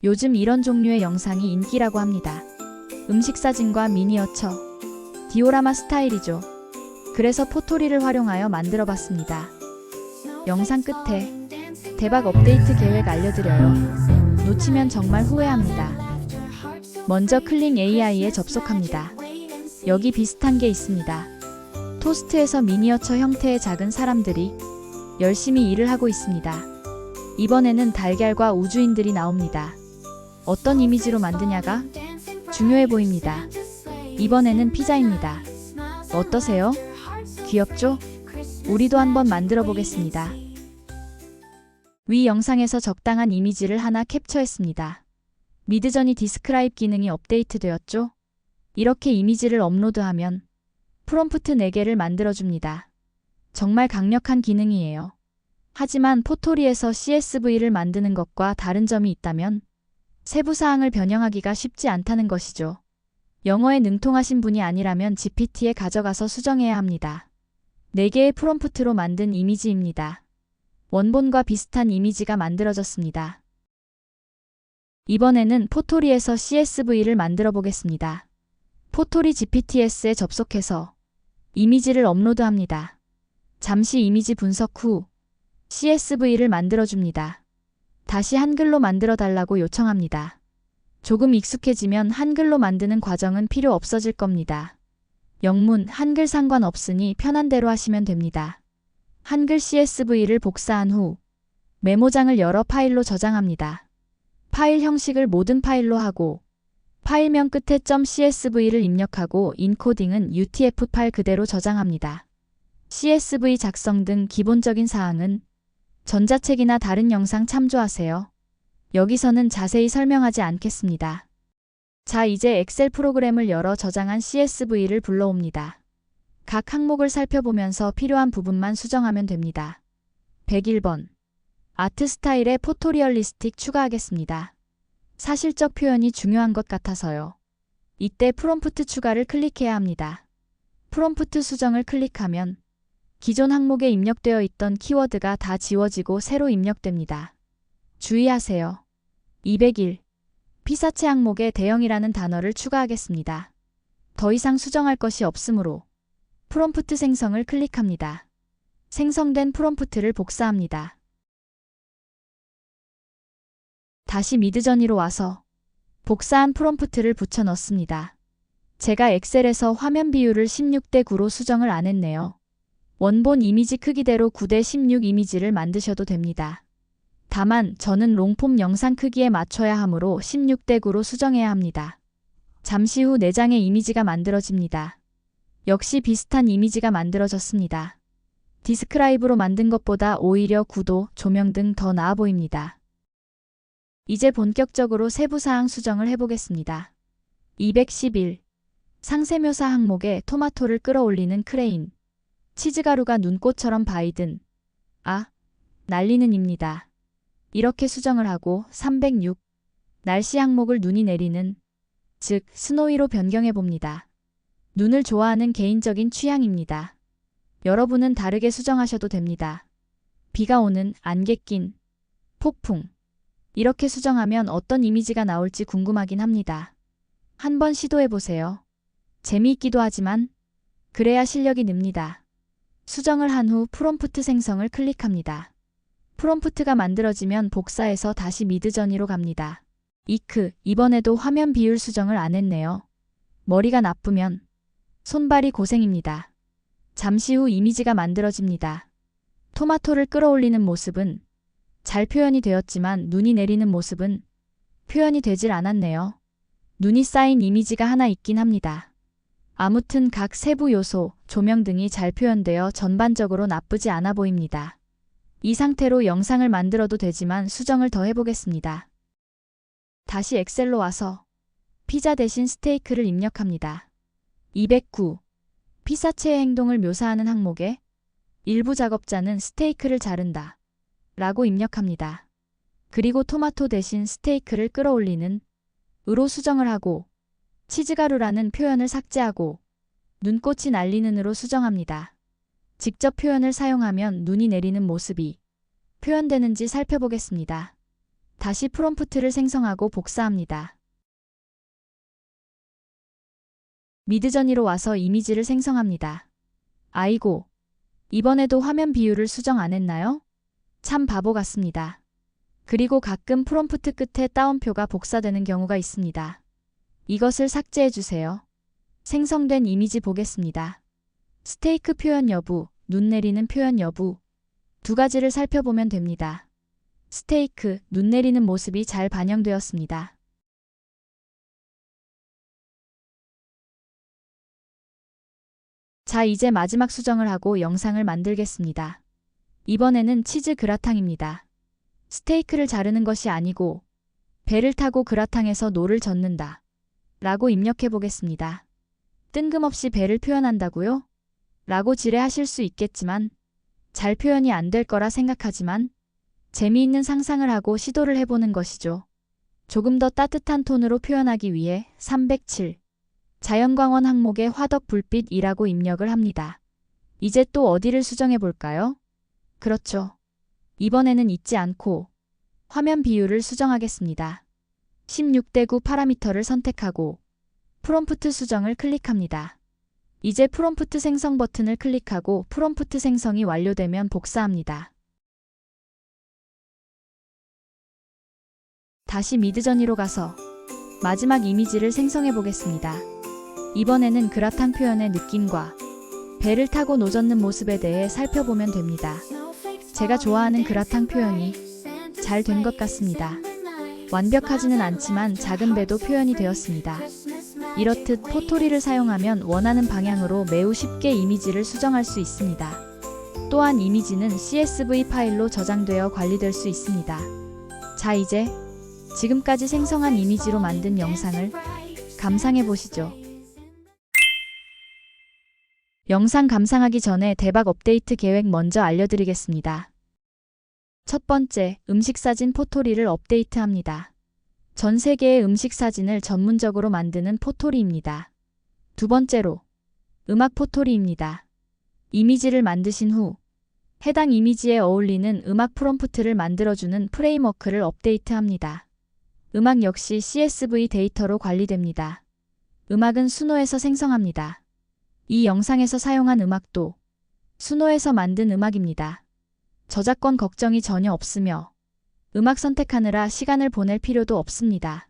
요즘 이런 종류의 영상이 인기라고 합니다. 음식 사진과 미니어처, 디오라마 스타일이죠. 그래서 포토리를 활용하여 만들어봤습니다. 영상 끝에 대박 업데이트 계획 알려드려요. 놓치면 정말 후회합니다. 먼저 클링 AI에 접속합니다. 여기 비슷한 게 있습니다. 토스트에서 미니어처 형태의 작은 사람들이 열심히 일을 하고 있습니다. 이번에는 달걀과 우주인들이 나옵니다. 어떤 이미지로 만드냐가 중요해 보입니다. 이번에는 피자입니다. 어떠세요? 귀엽죠? 우리도 한번 만들어 보겠습니다. 위 영상에서 적당한 이미지를 하나 캡처했습니다. 미드저니 디스크라이브 기능이 업데이트되었죠? 이렇게 이미지를 업로드하면 프롬프트 4개를 만들어줍니다. 정말 강력한 기능이에요. 하지만 포토리에서 CSV를 만드는 것과 다른 점이 있다면 세부사항을 변형하기가 쉽지 않다는 것이죠. 영어에 능통하신 분이 아니라면 GPT에 가져가서 수정해야 합니다. 4개의 프롬프트로 만든 이미지입니다. 원본과 비슷한 이미지가 만들어졌습니다. 이번에는 포토리에서 CSV를 만들어 보겠습니다. 포토리 GPTS에 접속해서 이미지를 업로드합니다. 잠시 이미지 분석 후 CSV를 만들어줍니다. 다시 한글로 만들어 달라고 요청합니다. 조금 익숙해지면 한글로 만드는 과정은 필요 없어질 겁니다. 영문, 한글 상관없으니 편한 대로 하시면 됩니다. 한글 CSV를 복사한 후 메모장을 열어 파일로 저장합니다. 파일 형식을 모든 파일로 하고 파일명 끝에 .csv를 입력하고 인코딩은 UTF 파일 그대로 저장합니다. CSV 작성 등 기본적인 사항은 전자책이나 다른 영상 참조하세요. 여기서는 자세히 설명하지 않겠습니다. 자, 이제 엑셀 프로그램을 열어 저장한 CSV를 불러옵니다. 각 항목을 살펴보면서 필요한 부분만 수정하면 됩니다. 101번. 아트 스타일에 포토리얼리스틱 추가하겠습니다. 사실적 표현이 중요한 것 같아서요. 이때 프롬프트 추가를 클릭해야 합니다. 프롬프트 수정을 클릭하면 기존 항목에 입력되어 있던 키워드가 다 지워지고 새로 입력됩니다. 주의하세요. 201. 피사체 항목에 대형이라는 단어를 추가하겠습니다. 더 이상 수정할 것이 없으므로 프롬프트 생성을 클릭합니다. 생성된 프롬프트를 복사합니다. 다시 미드저니로 와서 복사한 프롬프트를 붙여 넣습니다. 제가 엑셀에서 화면 비율을 16대 9로 수정을 안 했네요. 원본 이미지 크기대로 9대 16 이미지를 만드셔도 됩니다. 다만 저는 롱폼 영상 크기에 맞춰야 하므로 16대 9로 수정해야 합니다. 잠시 후 4장의 이미지가 만들어집니다. 역시 비슷한 이미지가 만들어졌습니다. 디스크라이브로 만든 것보다 오히려 구도, 조명 등 더 나아 보입니다. 이제 본격적으로 세부사항 수정을 해보겠습니다. 211. 상세묘사 항목에 토마토를 끌어올리는 크레인. 치즈가루가 눈꽃처럼 바이든. 날리는 입니다. 이렇게 수정을 하고 306. 날씨 항목을 눈이 내리는, 즉 스노위로 변경해 봅니다. 눈을 좋아하는 개인적인 취향입니다. 여러분은 다르게 수정하셔도 됩니다. 비가 오는, 안개 낀, 폭풍. 이렇게 수정하면 어떤 이미지가 나올지 궁금하긴 합니다. 한번 시도해보세요. 재미있기도 하지만 그래야 실력이 늡니다. 수정을 한 후 프롬프트 생성을 클릭합니다. 프롬프트가 만들어지면 복사해서 다시 미드저니로 갑니다. 이번에도 화면 비율 수정을 안 했네요. 머리가 나쁘면 손발이 고생입니다. 잠시 후 이미지가 만들어집니다. 토마토를 끌어올리는 모습은 잘 표현이 되었지만 눈이 내리는 모습은 표현이 되질 않았네요. 눈이 쌓인 이미지가 하나 있긴 합니다. 아무튼 각 세부 요소, 조명 등이 잘 표현되어 전반적으로 나쁘지 않아 보입니다. 이 상태로 영상을 만들어도 되지만 수정을 더 해보겠습니다. 다시 엑셀로 와서 피자 대신 스테이크를 입력합니다. 209. 피사체의 행동을 묘사하는 항목에 일부 작업자는 스테이크를 자른다 라고 입력합니다. 그리고 토마토 대신 스테이크를 끌어올리는 으로 수정을 하고 치즈가루라는 표현을 삭제하고 눈꽃이 날리는으로 수정합니다. 직접 표현을 사용하면 눈이 내리는 모습이 표현되는지 살펴보겠습니다. 다시 프롬프트를 생성하고 복사합니다. 미드저니로 와서 이미지를 생성합니다. 아이고, 이번에도 화면 비율을 수정 안 했나요? 참 바보 같습니다. 그리고 가끔 프롬프트 끝에 따옴표가 복사되는 경우가 있습니다. 이것을 삭제해 주세요. 생성된 이미지 보겠습니다. 스테이크 표현 여부, 눈 내리는 표현 여부 두 가지를 살펴보면 됩니다. 스테이크, 눈 내리는 모습이 잘 반영되었습니다. 자, 이제 마지막 수정을 하고 영상을 만들겠습니다. 이번에는 치즈 그라탕입니다. 스테이크를 자르는 것이 아니고 배를 타고 그라탕에서 노를 젓는다 라고 입력해 보겠습니다. 뜬금없이 배를 표현한다고요? 라고 지레하실 수 있겠지만 잘 표현이 안 될 거라 생각하지만 재미있는 상상을 하고 시도를 해보는 것이죠. 조금 더 따뜻한 톤으로 표현하기 위해 307 자연광원 항목의 화덕 불빛이라고 입력을 합니다. 이제 또 어디를 수정해 볼까요? 그렇죠. 이번에는 잊지 않고 화면 비율을 수정하겠습니다. 16:9 파라미터를 선택하고 프롬프트 수정을 클릭합니다. 이제 프롬프트 생성 버튼을 클릭하고 프롬프트 생성이 완료되면 복사합니다. 다시 미드저니로 가서 마지막 이미지를 생성해 보겠습니다. 이번에는 그라탕 표현의 느낌과 배를 타고 노젓는 모습에 대해 살펴보면 됩니다. 제가 좋아하는 그라탕 표현이 잘 된 것 같습니다. 완벽하지는 않지만 작은 배도 표현이 되었습니다. 이렇듯 포토리를 사용하면 원하는 방향으로 매우 쉽게 이미지를 수정할 수 있습니다. 또한 이미지는 CSV 파일로 저장되어 관리될 수 있습니다. 자, 이제 지금까지 생성한 이미지로 만든 영상을 감상해 보시죠. 영상 감상하기 전에 대박 업데이트 계획 먼저 알려드리겠습니다. 첫 번째, 음식 사진 포토리를 업데이트합니다. 전 세계의 음식 사진을 전문적으로 만드는 포토리입니다. 두 번째로, 음악 포토리입니다. 이미지를 만드신 후 해당 이미지에 어울리는 음악 프롬프트를 만들어주는 프레임워크를 업데이트합니다. 음악 역시 CSV 데이터로 관리됩니다. 음악은 수노에서 생성합니다. 이 영상에서 사용한 음악도 수노에서 만든 음악입니다. 저작권 걱정이 전혀 없으며 음악 선택하느라 시간을 보낼 필요도 없습니다.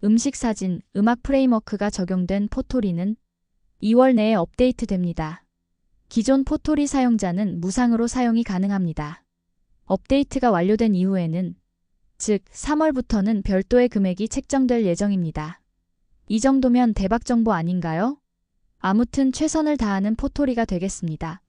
음식 사진, 음악 프레임워크가 적용된 포토리는 2월 내에 업데이트됩니다. 기존 포토리 사용자는 무상으로 사용이 가능합니다. 업데이트가 완료된 이후에는, 즉 3월부터는 별도의 금액이 책정될 예정입니다. 이 정도면 대박 정보 아닌가요? 아무튼 최선을 다하는 포토리가 되겠습니다.